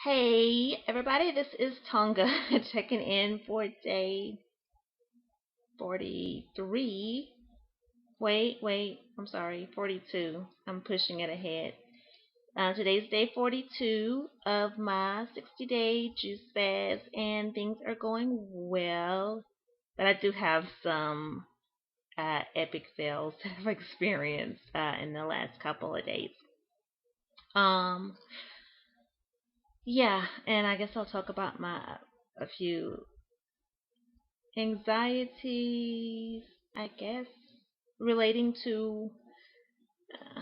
Hey everybody, this is Tonga checking in for day 43. Wait, I'm sorry, 42. I'm pushing it ahead. Today's day 42 of my 60-day juice fast, and things are going well. But I do have some epic fails that I've experienced in the last couple of days. Um, yeah, and I guess I'll talk about my a few anxieties, I guess, relating to. Uh,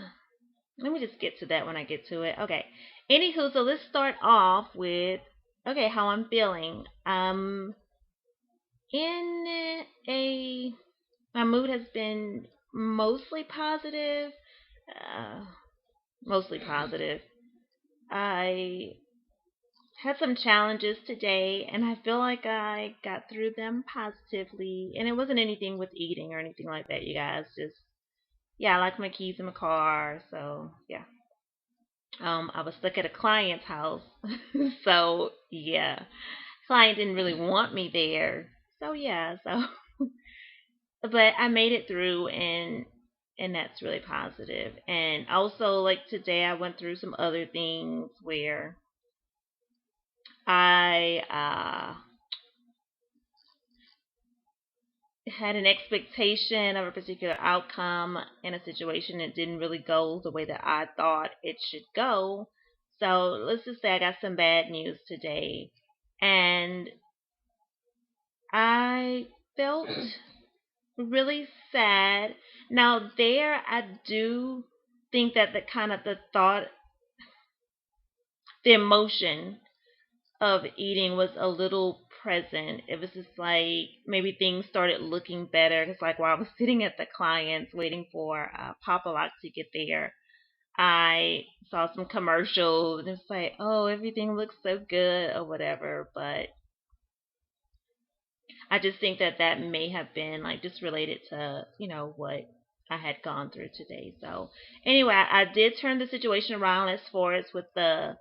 Let me just get to that when I get to it. Okay. Anywho, so let's start off with how I'm feeling. In a My mood has been mostly positive. Uh, Mostly positive. I had some challenges today, and I feel like I got through them positively. And it wasn't anything with eating or anything like that, you guys. Just yeah, I like my keys in my car, so yeah. I was stuck at a client's house, so yeah, client didn't really want me there, so yeah, so but I made it through, and that's really positive. And also, like today, I went through some other things where I had an expectation of a particular outcome in a situation that didn't really go the way that I thought it should go. So let's just say I got some bad news today, and I felt really sad. Now, there, I do think that the kind of the thought, the emotion of eating was a little present. It was just like maybe things started looking better. It's like while I was sitting at the clients waiting for Papa Lock to get there, I saw some commercials and it's like, oh, everything looks so good or whatever. But I just think that that may have been like just related to, what I had gone through today. So anyway, I did turn the situation around as far as with the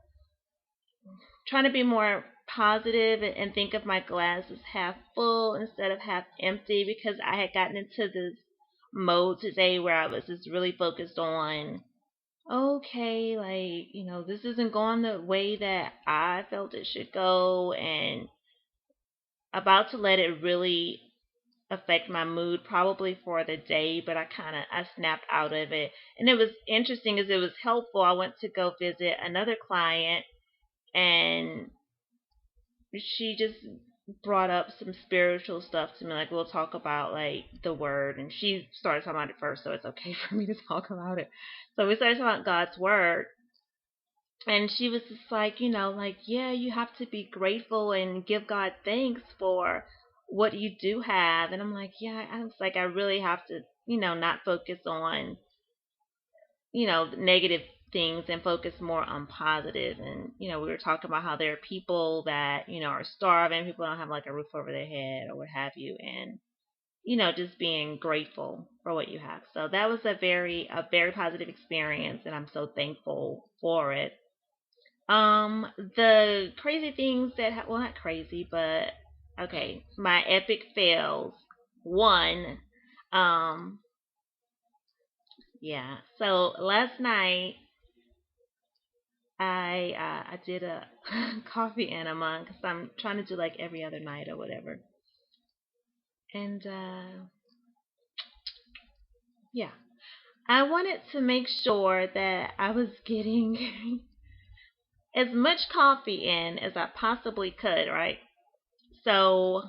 trying to be more positive and think of my glass as half full instead of half empty, because I had gotten into this mode today where I was just really focused on, okay, like, this isn't going the way that I felt it should go, and about to let it really affect my mood probably for the day, but I snapped out of it. And it was interesting as it was helpful. I went to go visit another client, and she just brought up some spiritual stuff to me. Like, we'll talk about like the word, and she started talking about it first, so it's okay for me to talk about it. So we started talking about God's word, and she was just like, like, yeah, you have to be grateful and give God thanks for what you do have. And I'm like, yeah, I was like, I really have to, not focus on, negative things and focus more on positive. And, we were talking about how there are people that, are starving, people don't have like a roof over their head or what have you. And, just being grateful for what you have. So that was a very positive experience, and I'm so thankful for it. The crazy things that well, not crazy, but okay, my epic fails. One, um, yeah. So last night I did a coffee enema because I'm trying to do like every other night or whatever, and yeah, I wanted to make sure that I was getting as much coffee in as I possibly could, right? So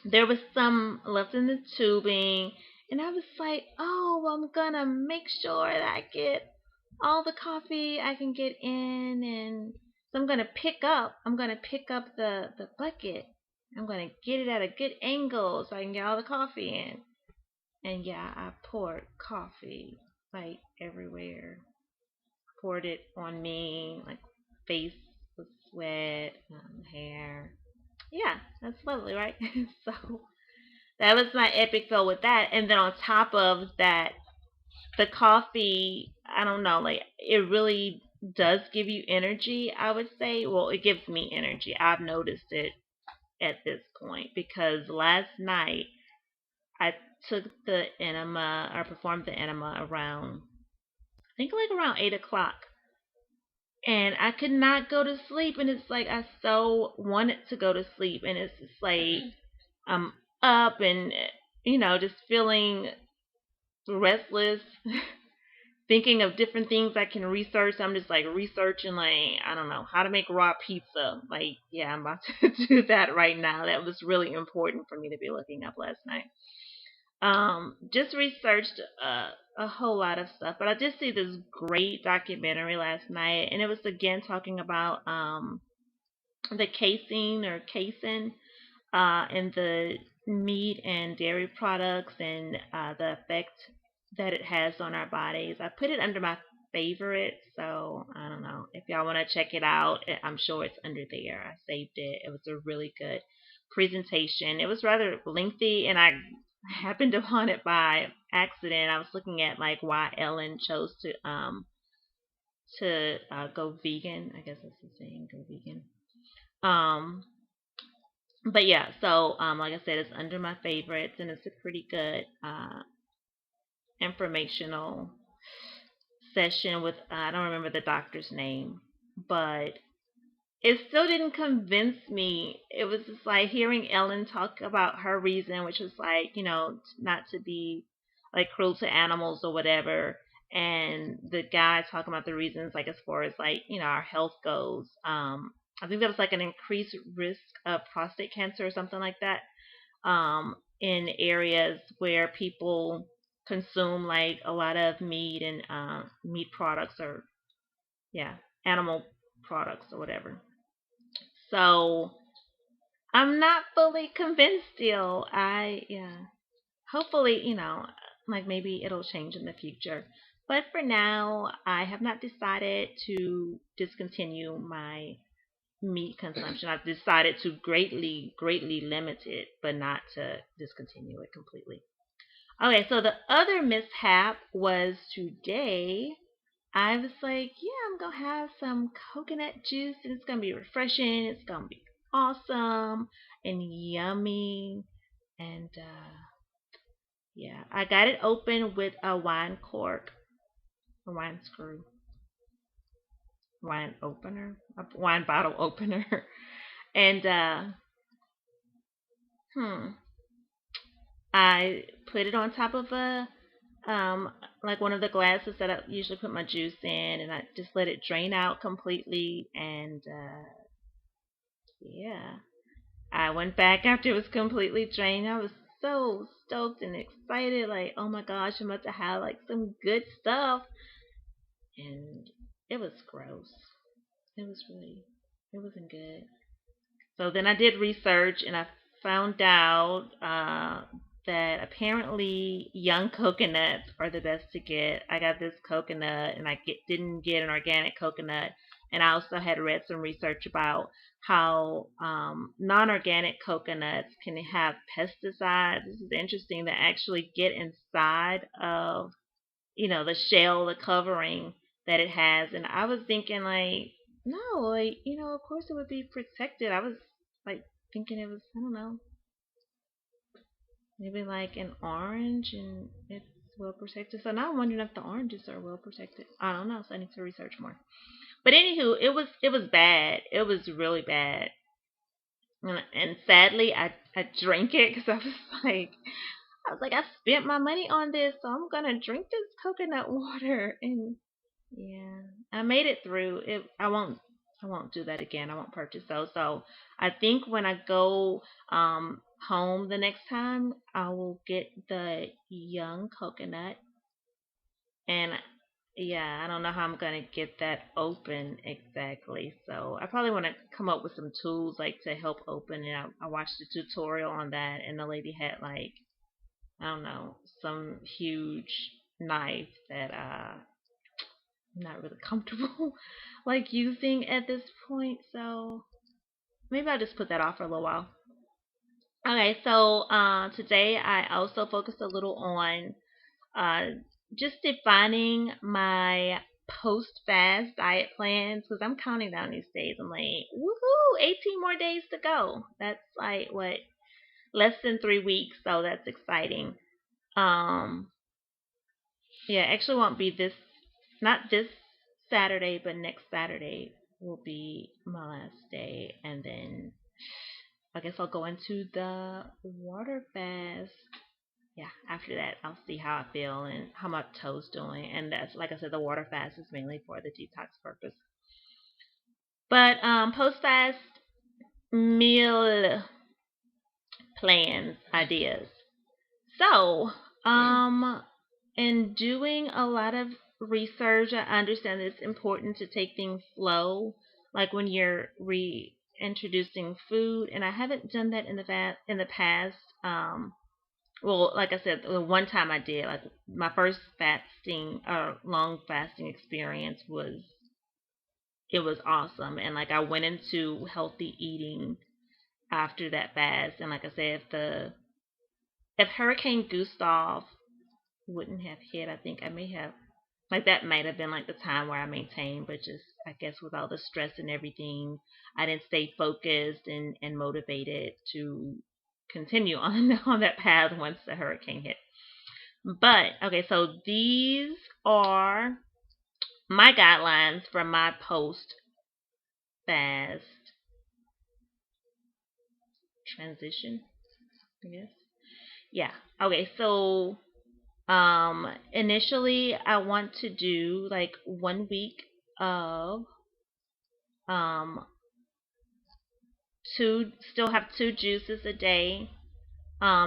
there was some left in the tubing, and I was like, oh, I'm gonna make sure that I get all the coffee I can get in, and so I'm gonna pick up the bucket. I'm gonna get it at a good angle so I can get all the coffee in. And yeah, I poured coffee like everywhere. Poured it on me, like face was wet, hair. Yeah, that's lovely, right? So that was my epic fail with that. And then on top of that, the coffee, I don't know, like it really does give you energy, I would say. Well, it gives me energy. I've noticed it at this point because last night I took the enema or performed the enema around, I think like around 8 o'clock. And I could not go to sleep. And it's like I so wanted to go to sleep. And it's just like I'm up and, just feeling restless, thinking of different things I can research. I'm just like researching, like, I don't know, how to make raw pizza. Like, yeah, I'm about to do that right now. That was really important for me to be looking up last night. Just researched a whole lot of stuff, but I did see this great documentary last night, and it was again talking about the casein in the meat and dairy products and the effect that it has on our bodies. I put it under my favorite, so I don't know if y'all want to check it out. I'm sure it's under there. I saved it. It was a really good presentation. It was rather lengthy, and I happened upon it by accident. I was looking at like why Ellen chose to go vegan. I guess that's the saying, go vegan. Um, but yeah, so like I said, it's under my favorites, and it's a pretty good informational session with I don't remember the doctor's name, but it still didn't convince me. It was just like hearing Ellen talk about her reason, which was like, not to be like cruel to animals or whatever. And the guy talking about the reasons, like as far as like, our health goes. I think that was like an increased risk of prostate cancer or something like that. In areas where people consume like a lot of meat and meat products or yeah, animal products or whatever. So I'm not fully convinced still. Yeah. Hopefully, like maybe it'll change in the future. But for now, I have not decided to discontinue my meat consumption. I've decided to greatly, greatly limit it, but not to discontinue it completely. Okay, so the other mishap was today. I was like, yeah, I'm gonna have some coconut juice and it's gonna be refreshing. It's gonna be awesome and yummy. And yeah, I got it open with a wine cork, a wine screw, wine opener, a wine bottle opener. And hmm, I put it on top of a like one of the glasses that I usually put my juice in, and I just let it drain out completely. And yeah, I went back after it was completely drained. I was so stoked and excited, like, oh my gosh, I'm about to have like some good stuff. And it was gross. It was really, it wasn't good. So then I did research and I found out that apparently young coconuts are the best to get. I got this coconut and didn't get an organic coconut. And I also had read some research about how non-organic coconuts can have pesticides. This is interesting, that actually get inside of the shell, the covering that it has. And I was thinking like, no, like, of course it would be protected. I was like thinking it was, I don't know, maybe like an orange and it's well protected. So now I'm wondering if the oranges are well protected. I don't know, so I need to research more. But anywho, it was bad. It was really bad. And sadly, I drank it because I was like, I spent my money on this, so I'm gonna drink this coconut water. And yeah, I made it through. I won't do that again. I won't purchase those. So I think when I go home the next time, I will get the young coconut. And yeah, I don't know how I'm gonna get that open exactly. So I probably want to come up with some tools like to help open it. I watched a tutorial on that, and the lady had like, I don't know, some huge knife that I'm not really comfortable like using at this point. So maybe I'll just put that off for a little while. Okay, so today I also focused a little on uh, just defining my post fast diet plans because I'm counting down these days. I'm like, woohoo, 18 more days to go. That's like what, less than 3 weeks, so that's exciting. Um, yeah, actually won't be this, not this Saturday, but next Saturday will be my last day, and then I guess I'll go into the water fast. Yeah, after that, I'll see how I feel and how my toes doing. And that's, like I said, the water fast is mainly for the detox purpose. But post fast meal plans, ideas. So, in doing a lot of research, I understand that it's important to take things slow, like when you're reintroducing food. And I haven't done that in the past. Well, like I said, the one time I did, like my first fasting or long fasting experience was, it was awesome, and like I went into healthy eating after that fast. And like I said, if Hurricane Gustav wouldn't have hit, I think I may have, like that might have been like the time where I maintained, but just I guess with all the stress and everything, I didn't stay focused and motivated to continue on on that path once the hurricane hit. But okay, so these are my guidelines for my post fast transition, I guess. Yeah. Okay, so initially I want to do like 1 week of um two, still have two juices a day,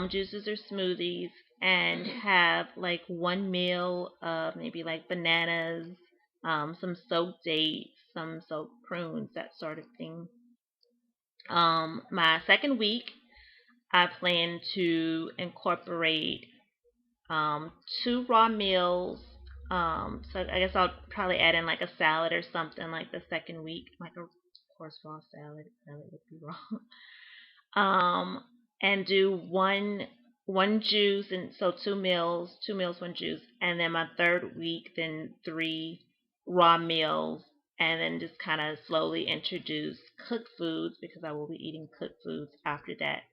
juices or smoothies, and have like one meal of maybe like bananas, some soaked dates, some soaked prunes, that sort of thing. My second week, I plan to incorporate um, two raw meals. So I guess I'll probably add in like a salad or something like the second week, like a, of course, raw salad. Salad would be raw. And do one juice, and so two meals, one juice, and then my third week, then three raw meals, and then just kind of slowly introduce cooked foods because I will be eating cooked foods after that.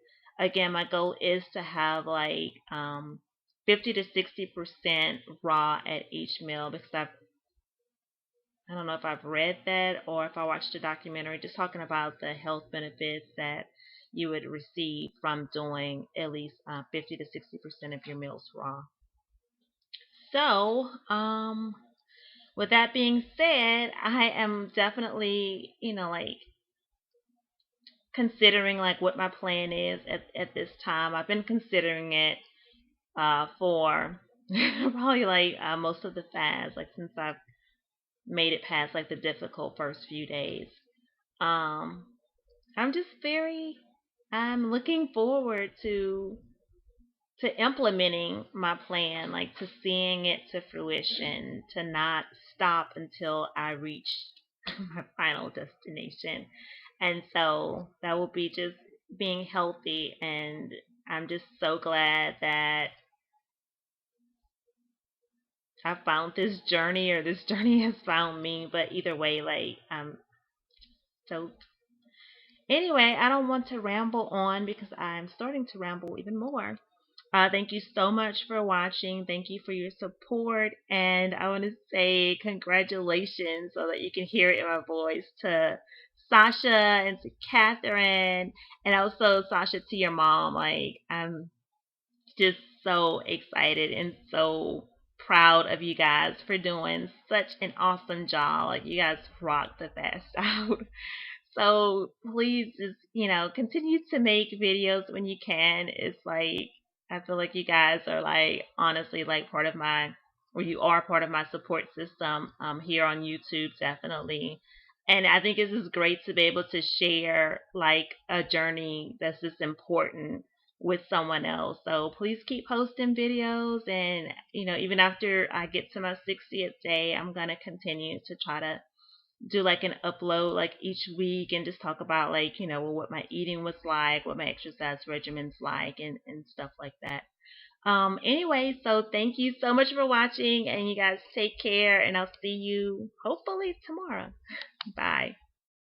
Again, my goal is to have like 50 to 60% raw at each meal because I don't know if I've read that or if I watched a documentary just talking about the health benefits that you would receive from doing at least 50 to 60% of your meals raw. So, with that being said, I am definitely, like considering like what my plan is at this time. I've been considering it for probably like most of the fast, like since I've made it past like the difficult first few days. Um, I'm just very I'm looking forward to implementing my plan, like to seeing it to fruition, to not stop until I reach my final destination. And so that will be just being healthy, and I'm just so glad that I found this journey, or this journey has found me. But either way, like I'm so, anyway, I don't want to ramble on because I'm starting to ramble even more. Thank you so much for watching. Thank you for your support. And I want to say congratulations, so that you can hear it in my voice, to Sasha and to Catherine, and also Sasha, to your mom. Like, I'm just so excited and so proud of you guys for doing such an awesome job. Like, you guys rocked the fast out. So please just, continue to make videos when you can. It's like, I feel like you guys are like honestly like part of my, or you are part of my support system here on YouTube, definitely. And I think it's just great to be able to share like a journey that's just important with someone else. So please keep posting videos, and even after I get to my 60th day, I'm gonna continue to try to do like an upload like each week, and just talk about like what my eating was like, what my exercise regimen's like, and stuff like that. Anyway, so thank you so much for watching, and you guys take care, and I'll see you hopefully tomorrow. Bye.